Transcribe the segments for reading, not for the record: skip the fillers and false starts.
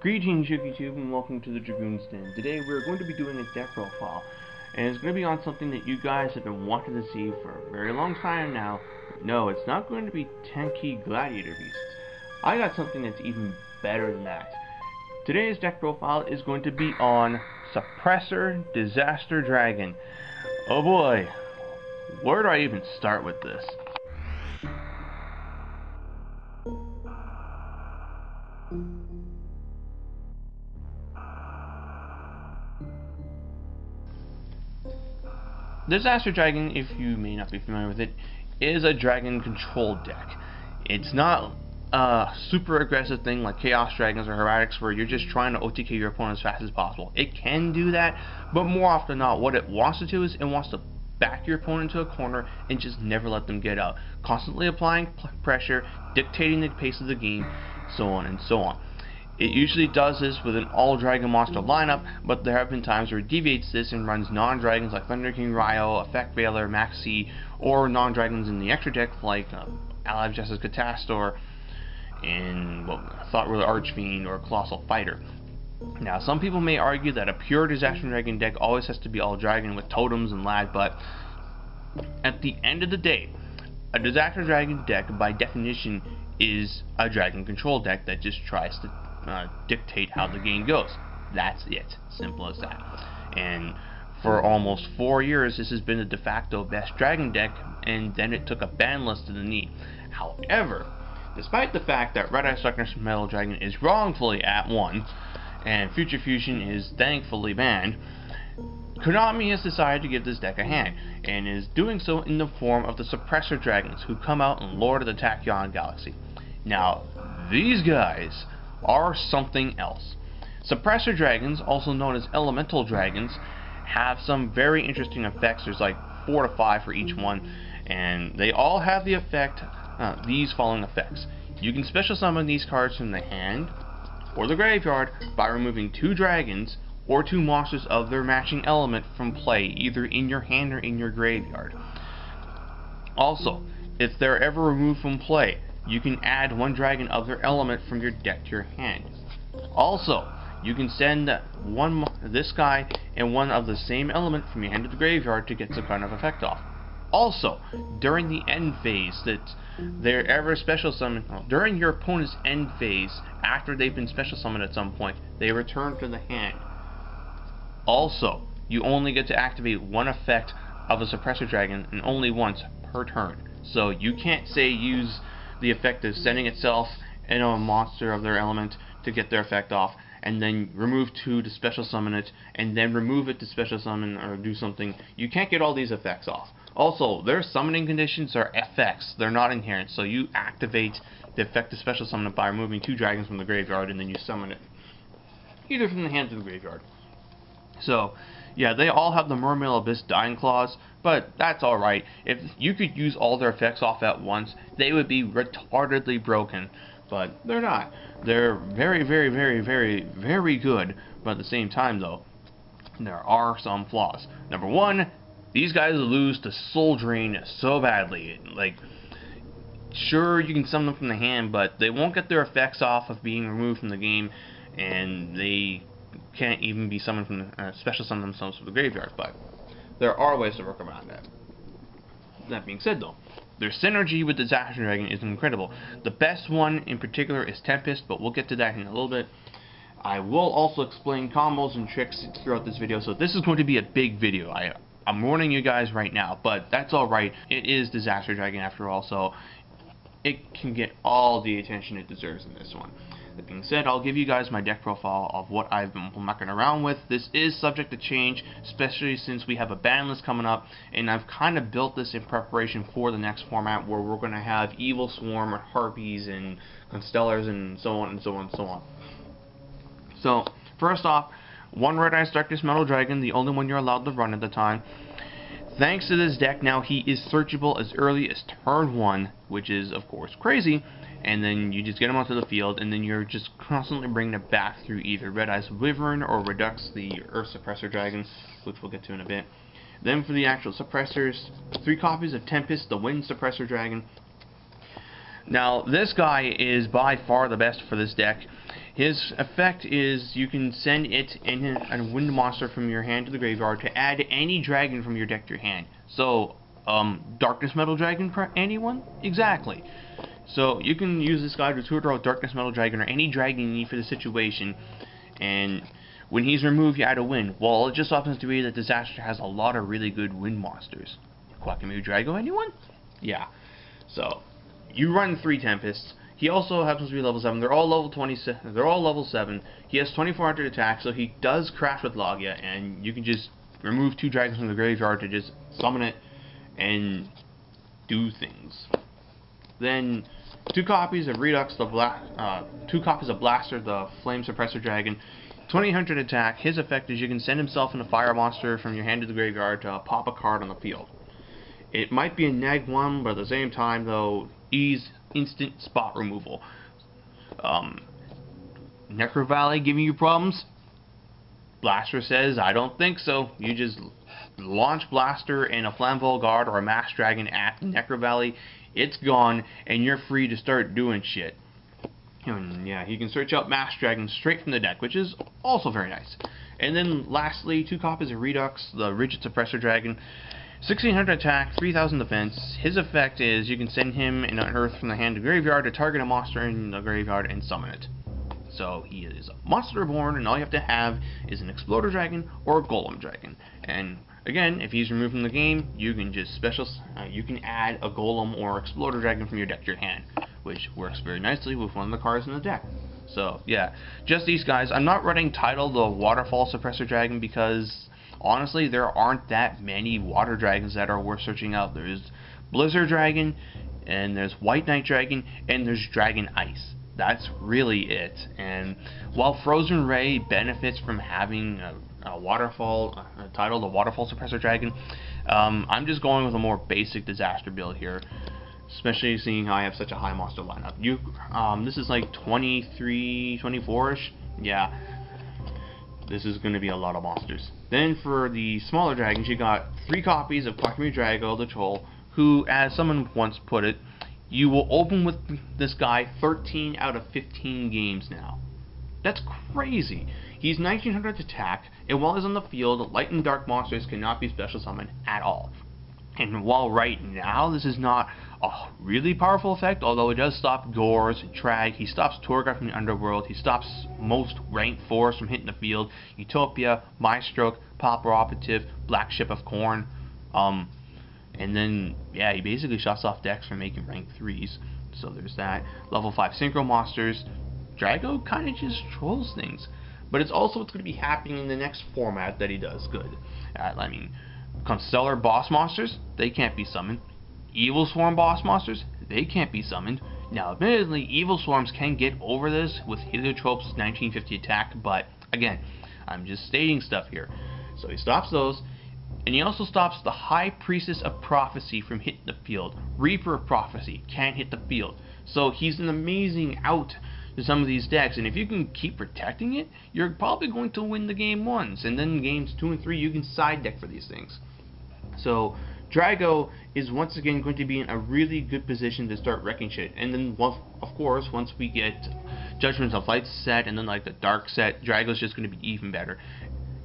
Greetings YouTube and welcome to the Dragoon's Den. Today we're going to be doing a deck profile, and it's going to be on something that you guys have been wanting to see for a very long time now. But no, it's not going to be 10-key gladiator beasts. I got something that's even better than that. Today's deck profile is going to be on Suppressor Disaster Dragon. Oh boy, where do I even start with this? Disaster Dragon, if you may not be familiar with it, is a dragon control deck. It's not a super aggressive thing like Chaos Dragons or Heretics where you're just trying to OTK your opponent as fast as possible. It can do that, but more often than not, what it wants to do is it wants to back your opponent into a corner and just never let them get out. Constantly applying pressure, dictating the pace of the game, so on and so on. It usually does this with an all-dragon monster lineup, but there have been times where it deviates this and runs non-dragons like Thunder King Ryo, Effect Veiler, Maxi, or non-dragons in the extra deck like Allied Justice Catastor, and Thought Ruler Archfiend, or Colossal Fighter. Now, some people may argue that a pure Disaster Dragon deck always has to be all-dragon with totems and lag, but at the end of the day, a Disaster Dragon deck, by definition, is a dragon control deck that just tries to dictate how the game goes. That's it. Simple as that. And for almost 4 years, this has been the de facto best dragon deck, and then it took a ban list to the knee. However, despite the fact that Red Eye Darkness Metal Dragon is wrongfully at 1, and Future Fusion is thankfully banned, Konami has decided to give this deck a hand, and is doing so in the form of the Suppressor Dragons, who come out in Lord of the Tachyon Galaxy. Now, these guys are something else. Suppressor Dragons, also known as Elemental Dragons, have some very interesting effects. There's like 4 to 5 for each one, and they all have the effect, these following effects. You can special summon these cards from the hand or the graveyard by removing 2 dragons or 2 monsters of their matching element from play, either in your hand or in your graveyard. Also, if they're ever removed from play, you can add 1 dragon of their element from your deck to your hand. Also, you can send this guy and 1 of the same element from your hand to the graveyard to get some kind of effect off. Also, during the end phase, during your opponent's end phase, after they've been special summoned at some point, they return to the hand. Also, you only get to activate 1 effect of a Suppressor Dragon, and only once per turn. So you can't say use the effect of sending itself and a monster of their element to get their effect off, and then remove 2 to special summon it, and then remove it to special summon or do something. You can't get all these effects off. Also, their summoning conditions are FX, they're not inherent, so you activate the effect to special summon it by removing 2 dragons from the graveyard, and then you summon it either from the hand to the graveyard. So, yeah, they all have the Mermail Abyss Dying Clause, but that's alright. If you could use all their effects off at once, they would be retardedly broken, but they're not. They're very, very, very, very, very good, but at the same time, though, there are some flaws. Number 1, these guys lose to Soul Drain so badly. Like, sure, you can summon them from the hand, but they won't get their effects off of being removed from the game, and they can't even be summoned from the, special summon themselves from the graveyard, but there are ways to work around that. That being said, though, their synergy with Disaster Dragon is incredible. The best one in particular is Tempest, but we'll get to that in a little bit. I will also explain combos and tricks throughout this video, so this is going to be a big video. I'm warning you guys right now, but that's alright. It is Disaster Dragon after all, so it can get all the attention it deserves in this one. That being said, I'll give you guys my deck profile of what I've been mucking around with. This is subject to change, especially since we have a ban list coming up, and I've kind of built this in preparation for the next format where we're going to have Evil Swarm and Harpies and Constellars and so on and so on and so on. So, first off, 1 Red Eye Darkness Metal Dragon, the only one you're allowed to run at the time. Thanks to this deck, now he is searchable as early as turn 1, which is, of course, crazy. And then you just get him onto the field, and then you're just constantly bringing it back through either Red Eye's Wyvern or Redux, the Earth Suppressor Dragon, which we'll get to in a bit. Then for the actual suppressors, 3 copies of Tempest, the Wind Suppressor Dragon. Now, this guy is by far the best for this deck. His effect is you can send it and a wind monster from your hand to the graveyard to add any dragon from your deck to your hand. So, Darkness Metal Dragon, anyone? Exactly. So you can use this guy to tutor out Darkness Metal Dragon or any dragon you need for the situation, and when he's removed, you add a wind. Well, it just happens to be that Disaster has a lot of really good wind monsters. Quackamy Drago, anyone? Yeah. So you run 3 Tempests. He also happens to be level 7. They're all level 20. They're all level 7. He has 2400 attack, so he does crash with Logia, and you can just remove 2 dragons from the graveyard to just summon it and do things. Then 2 copies of Redux, 2 copies of Blaster, the Flame Suppressor Dragon, 2000 attack. His effect is you can send himself and a fire monster from your hand to the graveyard to pop a card on the field. It might be a neg 1, but at the same time, though, ease instant spot removal. Necro Valley giving you problems? Blaster says, I don't think so. You just launch Blaster and a Flamvol Guard or a Mass Dragon at Necro Valley. It's gone, and you're free to start doing shit. And yeah, you can search out Mass Dragon straight from the deck, which is also very nice. And then lastly, 2 copies of Redux, the Rigid Suppressor Dragon. 1600 attack, 3000 defense. His effect is you can send him an Unearth from the hand to graveyard to target a monster in the graveyard and summon it. So he is a monster reborn, and all you have to have is an Exploder Dragon or a Golem Dragon. And again, if he's removed from the game, you can just you can add a Golem or Exploder Dragon from your deck to your hand, which works very nicely with one of the cards in the deck. So yeah, just these guys. I'm not running Tidal, the Waterfall Suppressor Dragon, because honestly, there aren't that many water dragons that are worth searching out. There's Blizzard Dragon, and there's White Knight Dragon, and there's Dragon Ice. That's really it. And while Frozen Ray benefits from having a waterfall title, the Waterfall Suppressor Dragon, I'm just going with a more basic Disaster build here, especially seeing how I have such a high monster lineup. This is like 23, 24-ish. Yeah, this is going to be a lot of monsters. Then for the smaller dragons, you got 3 copies of Quackamy Drago, the Troll, who, as someone once put it, you will open with this guy 13 out of 15 games now. That's crazy. He's 1900 attack, and while he's on the field, light and dark monsters cannot be special summoned at all. And while right now this is not a really powerful effect, although it does stop Gores and Trag, he stops Torghast from the Underworld, he stops most rank 4s from hitting the field, Utopia, Maestroke, Pauper Operative, Black Ship of Corn, and then, yeah, he basically shuts off decks from making rank 3s. So there's that. Level 5 Synchro Monsters. Drago kind of just trolls things. But it's also what's going to be happening in the next format that he does good. I mean, Constellar Boss Monsters, they can't be summoned. Evil Swarm Boss Monsters, they can't be summoned. Now, admittedly, Evil Swarms can get over this with Heliotrope's 1950 attack, but again, I'm just stating stuff here. So he stops those. And he also stops the High Priestess of Prophecy from hitting the field. Reaper of Prophecy can't hit the field. So he's an amazing out to some of these decks. And if you can keep protecting it, you're probably going to win the game once. And then games 2 and 3, you can side deck for these things. So Drago is once again going to be in a really good position to start wrecking shit. And then, well, of course, once we get Judgments of Light set and then like the Dark set, Drago's just going to be even better.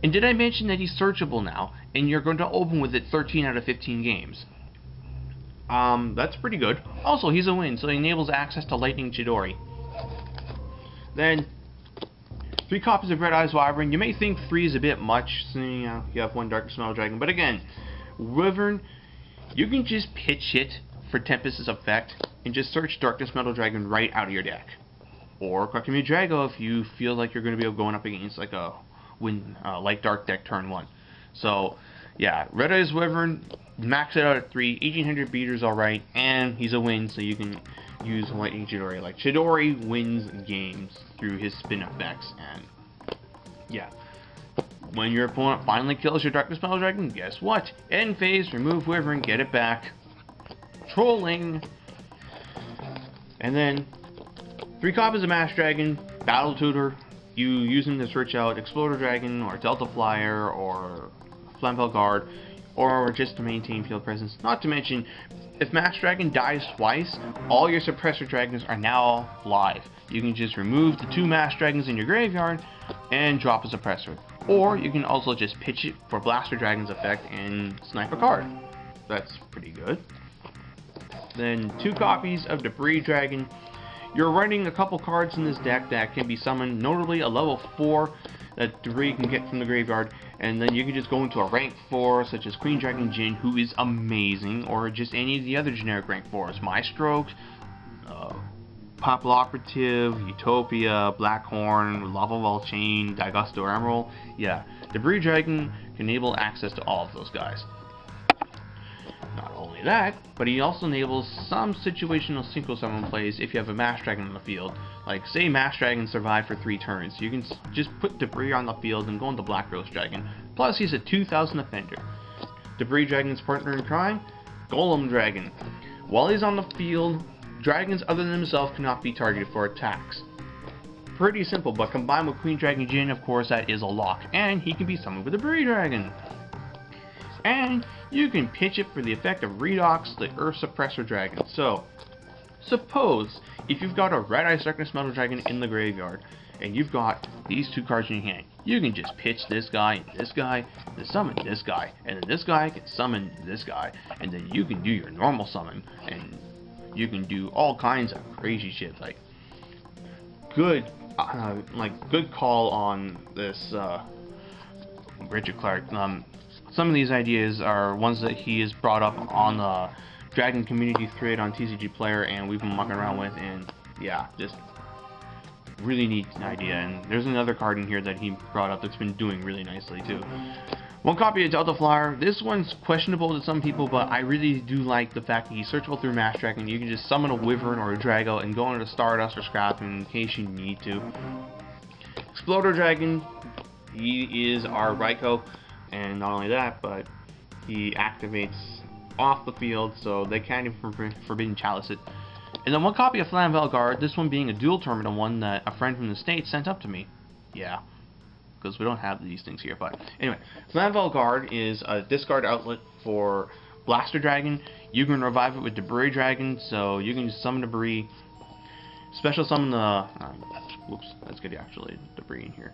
And did I mention that he's searchable now, and you're going to open with it 13 out of 15 games? That's pretty good. Also, he's a win, so he enables access to Lightning Chidori. Then, 3 copies of Red Eyes Wyvern. You may think 3 is a bit much, seeing you have 1 Darkness Metal Dragon, but again, Wyvern, you can just pitch it for Tempest's effect, and just search Darkness Metal Dragon right out of your deck. Or Quackamy Drago if you feel like you're going to be going up against like a light dark deck turn 1. So yeah, Red Eyes Wyvern, max it out at 3, 1800 beaters alright, and he's a win, so you can use Lightning Chidori. Like, Chidori wins games through his spin effects, and yeah. When your opponent finally kills your Darkness Metal Dragon, guess what? End phase, remove Wyvern, get it back. Trolling. And then 3 copies of Mass Dragon, Battle Tutor. You use him to search out Exploder Dragon or Delta Flyer or Flamvell Guard, or just to maintain field presence. Not to mention, if Master Dragon dies twice, all your Suppressor Dragons are now live. You can just remove the 2 Master Dragons in your graveyard and drop a Suppressor. Or you can also just pitch it for Blaster Dragon's effect and snipe a card. That's pretty good. Then 2 copies of Debris Dragon. You're running a couple cards in this deck that can be summoned, notably a level 4 that Debris can get from the graveyard, and then you can just go into a rank 4 such as Queen Dragon Jin, who is amazing, or just any of the other generic rank 4s, Maestro, Popple Operative, Utopia, Blackhorn, Lava Volchain, Daigusto Emerald. Yeah, Debris Dragon can enable access to all of those guys. Not only that, but he also enables some situational synchro summon plays if you have a Master Dragon on the field. Like, say Master Dragon survived for 3 turns, you can just put Debris on the field and go into Black Rose Dragon. Plus, he's a 2000 offender. Debris Dragon's partner in crime, Golem Dragon. While he's on the field, dragons other than himself cannot be targeted for attacks. Pretty simple, but combined with Queen Dragon Jin, of course, that is a lock, and he can be summoned with Debris Dragon. And you can pitch it for the effect of Redox, the Earth Suppressor Dragon. So, suppose if you've got a Red Ice Darkness Metal Dragon in the graveyard, and you've got these 2 cards in your hand, you can just pitch this guy, to summon this guy, and then this guy can summon this guy, and then you can do your normal summon, and you can do all kinds of crazy shit. Like, good call on this, Richard Clark. Some of these ideas are ones that he has brought up on the Dragon community thread on TCG Player, and we've been mucking around with, and yeah, just really neat idea. And there's another card in here that he brought up that's been doing really nicely too. 1 copy of Delta Flyer. This one's questionable to some people, but I really do like the fact that he's searchable through Master Dragon. You can just summon a Wyvern or a Drago and go into Stardust or Scrap in case you need to. Exploder Dragon. He is our Raikou. And not only that, but he activates off the field, so they can't even Forbidden Chalice it. And then 1 copy of Flamvel Guard, this one being a dual terminal one that a friend from the States sent up to me. Yeah, because we don't have these things here, but anyway. Flamvel Guard is a discard outlet for Blaster Dragon. You can revive it with Debris Dragon, so you can just summon Debris, special summon the... whoops, let's get actually Debris in here.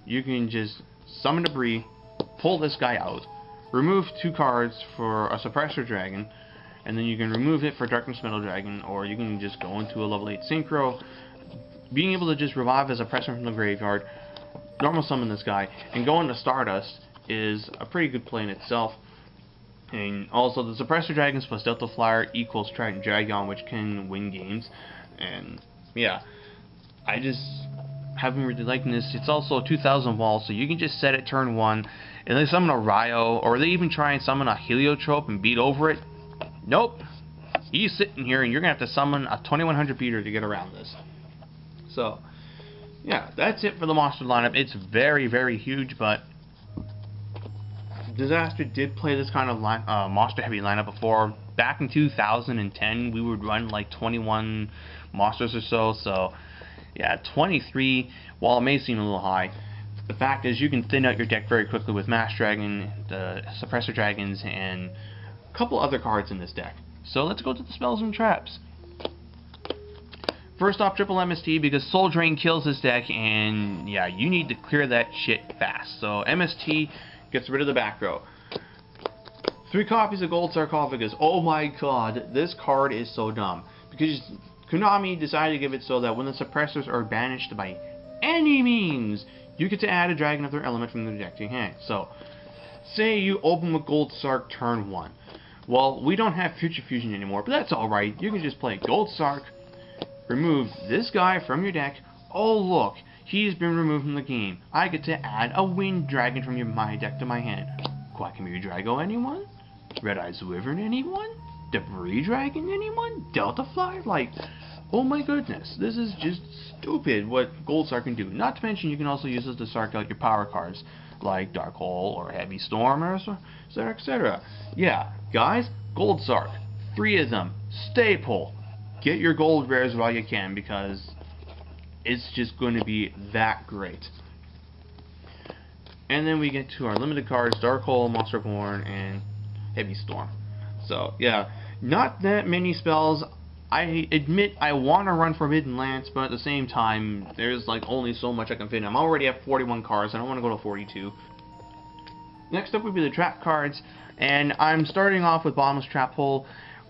You can just summon Debris, pull this guy out, remove 2 cards for a Suppressor Dragon, and then you can remove it for Darkness Metal Dragon, or you can just go into a level 8 Synchro. Being able to just revive as a Suppressor from the graveyard, normal summon this guy, and go into Stardust is a pretty good play in itself. And also the Suppressor Dragons plus Delta Flyer equals Trident Dragon, which can win games. And yeah, I just have been really liking this. It's also a 2000 wall, so you can just set it turn 1, and they summon a Ryo, or they even try and summon a Heliotrope and beat over it. Nope. He's sitting here, and you're going to have to summon a 2100 beater to get around this. So, yeah, that's it for the monster lineup. It's very, very huge, but Disaster did play this kind of monster-heavy lineup before. Back in 2010, we would run like 21 monsters or so, yeah, 23, while it may seem a little high, the fact is you can thin out your deck very quickly with Master Dragon, the Suppressor Dragons, and a couple other cards in this deck. So let's go to the spells and traps. First off, triple MST, because Soul Drain kills this deck, and yeah, you need to clear that shit fast. So MST gets rid of the back row. 3 copies of Gold Sarcophagus. Oh my god, this card is so dumb. Because Konami decided to give it so that when the suppressors are banished by any means, you get to add a dragon of their element from the deck to your hand. So, say you open with Gold Sark turn 1. Well, we don't have Future Fusion anymore, but that's alright. You can just play Gold Sark, remove this guy from your deck. Oh look, he's been removed from the game. I get to add a Wind Dragon from my deck to my hand. Quackamiru Drago, anyone? Red Eyes Wyvern, anyone? Debris Dragon, anyone? Delta Flyer? Like, oh my goodness, this is just stupid what Gold Sark can do. Not to mention, you can also use this to Sark out your power cards, like Dark Hole or Heavy Storm, or etc., etc. Yeah, guys, Gold Sark, 3 of them, staple. Get your gold rares while you can, because it's just going to be that great. And then we get to our limited cards, Dark Hole, Monster Born, and Heavy Storm. So yeah, not that many spells. I admit I want to run Forbidden Lance, but at the same time, there's like only so much I can fit in. I'm already at 41 cards, I don't want to go to 42. Next up would be the trap cards, and I'm starting off with Bottomless Trap Hole.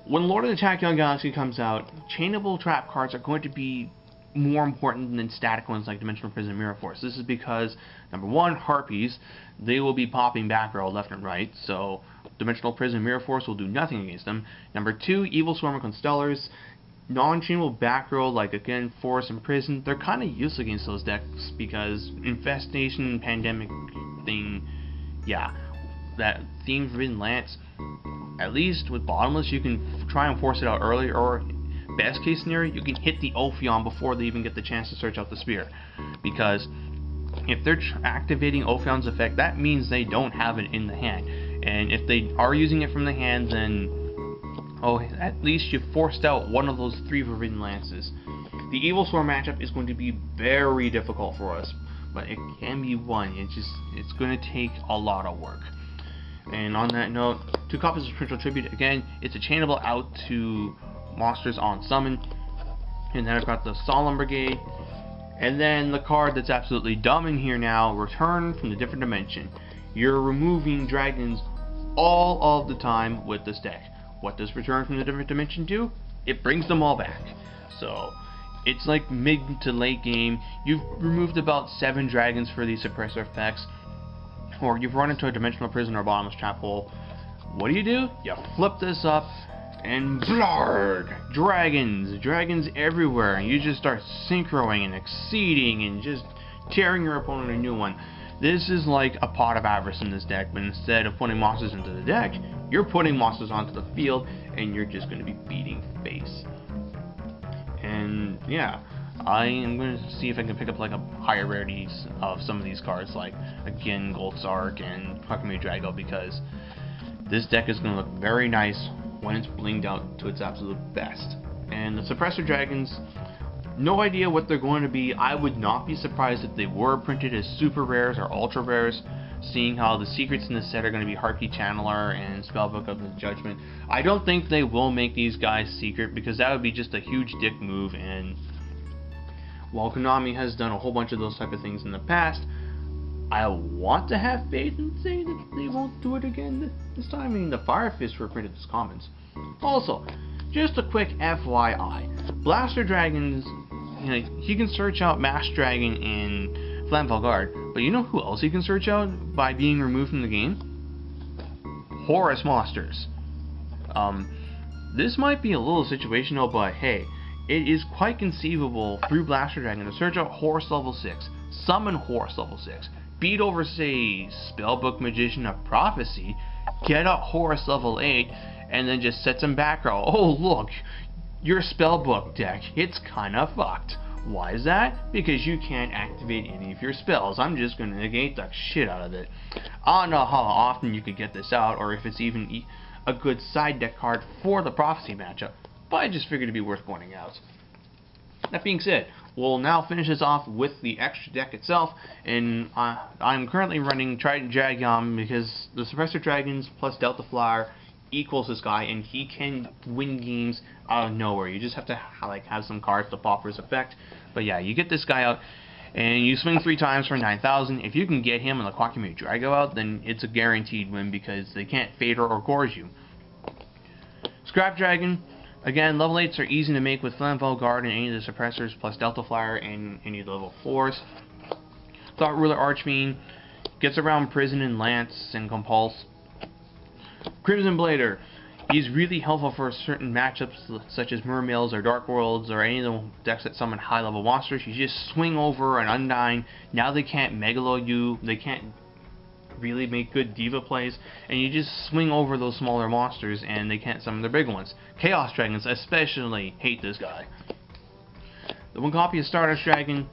When Lord of the Tachyon Galaxy comes out, chainable trap cards are going to be more important than static ones like Dimensional Prison and Mirror Force. This is because, number one, Harpies, they will be popping back row left and right, so Dimensional Prison and Mirror Force will do nothing against them. Number two, Evil Swarm and Constellars, non-chainable back row like, again, Force and Prison, they're kind of useless against those decks because Infestation, Pandemic thing, yeah, that theme Forbidden Lance, at least with Bottomless, you can try and force it out early, or best case scenario, you can hit the Ophion before they even get the chance to search out the Spear. Because if they're activating Ophion's effect, that means they don't have it in the hand. And if they are using it from the hand, then, oh, at least you forced out one of those 3 Forbidden Lances. The Evil Swarm matchup is going to be very difficult for us, but it can be won. It's going to take a lot of work. And on that note, 2 copies of Spiritual Tribute. Again, it's a chainable out to monsters on summon. And then I've got the Solemn Brigade. And then the card that's absolutely dumb in here now, Return from the Different Dimension. You're removing dragons all of the time with this deck. What does Return from the Different Dimension do? It brings them all back. So it's like mid to late game. You've removed about 7 dragons for these suppressor effects, or you've run into a Dimensional Prison or Bottomless Trap Hole. What do? You flip this up, and blarg! Dragons everywhere, and you just start synchroing and exceeding and just tearing your opponent a new one. This is like a Pot of Avarice in this deck, but instead of putting monsters into the deck, you're putting monsters onto the field, and you're just going to be beating face. And yeah, I am going to see if I can pick up like a higher rarities of some of these cards, like again Gold Sark and Huckamy Drago, because this deck is going to look very nice when it's blinged out to its absolute best. And the Suppressor Dragons, no idea what they're going to be. I would not be surprised if they were printed as super rares or ultra rares, seeing how the secrets in this set are going to be Harpy Channeler and Spellbook of the Judgment. I don't think they will make these guys secret, because that would be just a huge dick move, and while Konami has done a whole bunch of those type of things in the past, I want to have faith and say that they won't do it again this time. I mean, the Fire Fists were printed as commons. Also, just a quick FYI, Blaster Dragons, you know, he can search out Masked Dragon in Flammable Guard, but you know who else he can search out by being removed from the game? Horus Monsters. This might be a little situational, but hey, it is quite conceivable through Blaster Dragon to search out Horus level 6, summon Horus level 6, beat over, say, Spellbook Magician of Prophecy, get up Horus level 8, and then just set some back row. Oh look, your Spellbook deck, it's kinda fucked. Why is that? Because you can't activate any of your spells. I'm just gonna negate the shit out of it. I don't know how often you could get this out, or if it's even a good side deck card for the Prophecy matchup, but I just figured it'd be worth pointing out. That being said, we'll now finish this off with the extra deck itself, and I'm currently running Trident Dragon because the Suppressor Dragons plus Delta Flyer equals this guy, and he can win games out of nowhere. You just have to like have some cards to pop for his effect. But yeah, you get this guy out, and you swing 3 times for 9,000. If you can get him and the Quackamy Drago out, then it's a guaranteed win because they can't fade or gorge you. Scrap Dragon. Again, level 8s are easy to make with Flammable Guard and any of the suppressors, plus Delta Flyer and any of the level 4s. Thought Ruler Archfiend gets around Prison and Lance and Compulse. Crimson Blader, he's really helpful for certain matchups such as Mermails or Dark Worlds or any of the decks that summon high level monsters. You just swing over an Undying. Now they can't Megalo you, they can't really make good diva plays, and you just swing over those smaller monsters and they can't summon their big ones. Chaos Dragons especially hate this guy. The one copy of Stardust Dragon,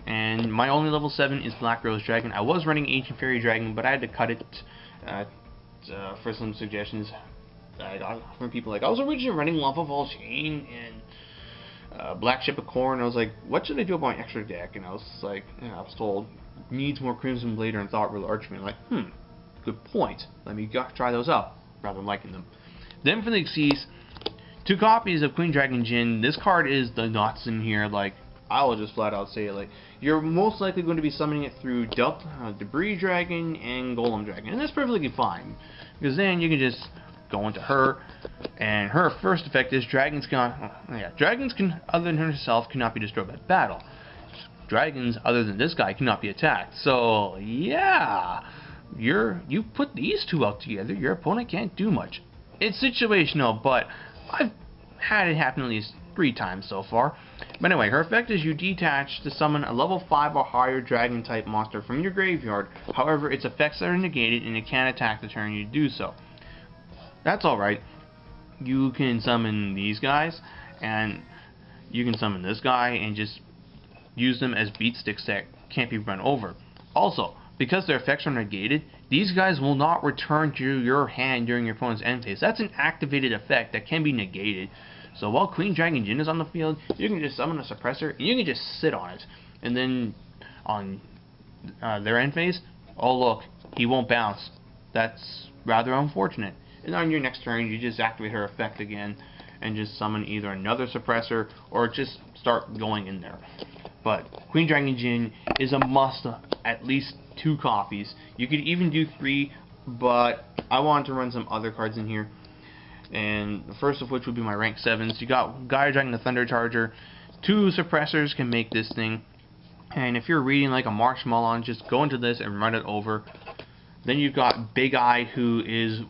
and my only level 7 is Black Rose Dragon. I was running Ancient Fairy Dragon, but I had to cut it for some suggestions that I got from people. Like, I was originally running Lava Vol Chain and Black Ship of Corn. I was like, what should I do about my extra deck? And I was like, I was told, needs more Crimson Blader and Thought Ruler Archfiend. Like, good point. Let me try those out. rather liking them. Then for the Xyz, 2 copies of Queen Dragon Jin. This card is the nuts in here. Like, I will just flat out say it. Like, you're most likely going to be summoning it through Debris Dragon and Golem Dragon, and that's perfectly fine, because then you can just go into her, and her first effect is dragons can other than herself cannot be destroyed by battle. Dragons other than this guy cannot be attacked. So yeah, you put these 2 out together, your opponent can't do much. It's situational, but I've had it happen at least 3 times so far. But anyway, her effect is you detach to summon a level 5 or higher dragon type monster from your graveyard. However, its effects are negated and it can't attack the turn you do so. That's alright. You can summon these guys, and you can summon this guy and just use them as beat sticks that can't be run over. Also, because their effects are negated, these guys will not return to your hand during your opponent's end phase. That's an activated effect that can be negated. So while Queen Dragon Jin is on the field, you can just summon a Suppressor, and you can just sit on it. And then on their end phase, oh look, he won't bounce. That's rather unfortunate. And on your next turn, you just activate her effect again, and just summon either another Suppressor, or just start going in there. But Queen Dragon Jin is a must, at least 2 copies. You could even do 3, but I wanted to run some other cards in here. And the first of which would be my rank 7s. You got Gaia Dragon the Thunder Charger. 2 Suppressors can make this thing. And if you're reading like a Marshmallow, just go into this and run it over. Then you've got Big Eye, who is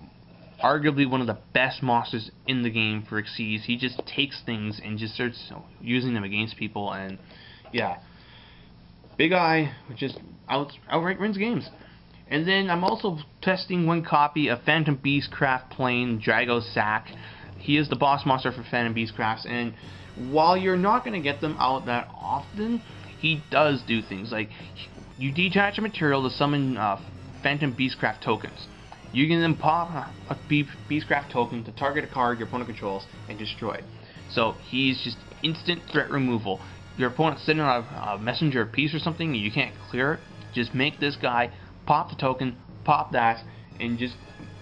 arguably one of the best monsters in the game for Xyz. He just takes things and just starts using them against people, and yeah, Big Eye just outright wins games. And then I'm also testing 1 copy of Phantom Beastcraft Plane Drago Sack. He is the boss monster for Phantom Beastcrafts, and while you're not going to get them out that often, he does do things like you detach a material to summon Phantom Beastcraft tokens. You can then pop a Beastcraft token to target a card your opponent controls and destroy it. So he's just instant threat removal. Your opponent's sitting on a messenger piece or something and you can't clear it, just make this guy pop the token, pop that, and just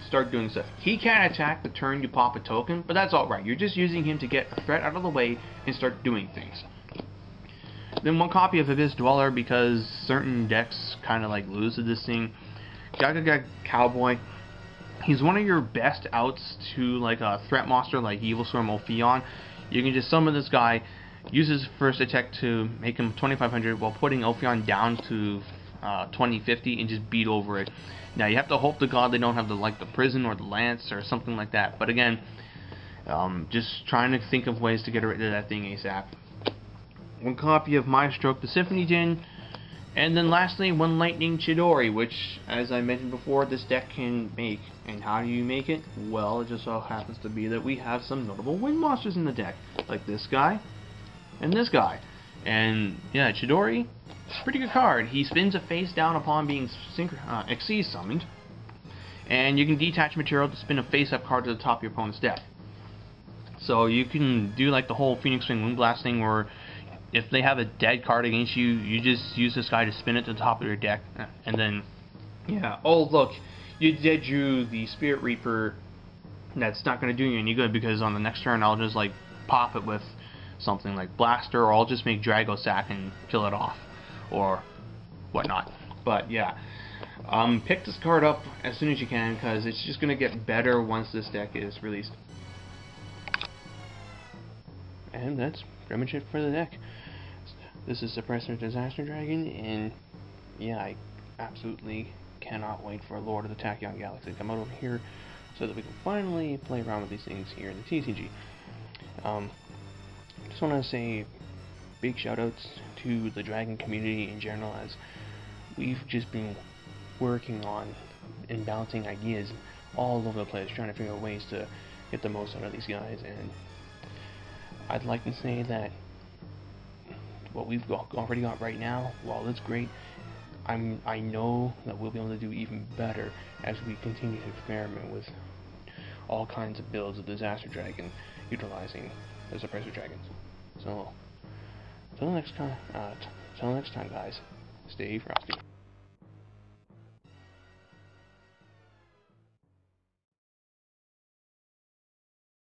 start doing stuff. He can't attack the turn you pop a token, but that's alright. You're just using him to get a threat out of the way and start doing things. Then 1 copy of Abyss Dweller, because certain decks kind of like lose to this thing. Gaga Cowboy. He's one of your best outs to like a threat monster like Evil Storm Ophion. You can just summon this guy, use his first attack to make him 2500 while putting Ophion down to 2050 and just beat over it. Now you have to hope to God they don't have the prison or the lance or something like that. But again, just trying to think of ways to get rid of that thing ASAP. 1 copy of Maestroke the Symphony Jin. And then lastly, 1 Lightning Chidori, which, as I mentioned before, this deck can make. And how do you make it? Well, it just so happens to be that we have some notable wind monsters in the deck, like this guy and this guy. And yeah, Chidori, pretty good card. He spins a face down upon being Xyz summoned, and you can detach material to spin a face-up card to the top of your opponent's deck. So you can do like the whole Phoenix Wing Wind Blast thing, where if they have a dead card against you, you just use this guy to spin it to the top of your deck, and then, yeah, oh look, you dead drew the Spirit Reaper. That's not going to do you any good, because on the next turn I'll just like pop it with something like Blaster, or I'll just make Drago Sack and kill it off, or whatnot. But yeah, pick this card up as soon as you can, because it's just going to get better once this deck is released. And that's pretty much it for the deck. This is Suppressor Disaster Dragon, and yeah, I absolutely cannot wait for Lord of the Tachyon Galaxy to come out over here so that we can finally play around with these things here in the TCG. Just want to say big shoutouts to the Dragon community in general, as we've just been working on and bouncing ideas all over the place, trying to figure out ways to get the most out of these guys. And I'd like to say that what we've already got right now, while it's great, I know that we'll be able to do even better as we continue to experiment with all kinds of builds of Disaster Dragon utilizing the Suppressor Dragons. So, till next time, guys, stay frosty.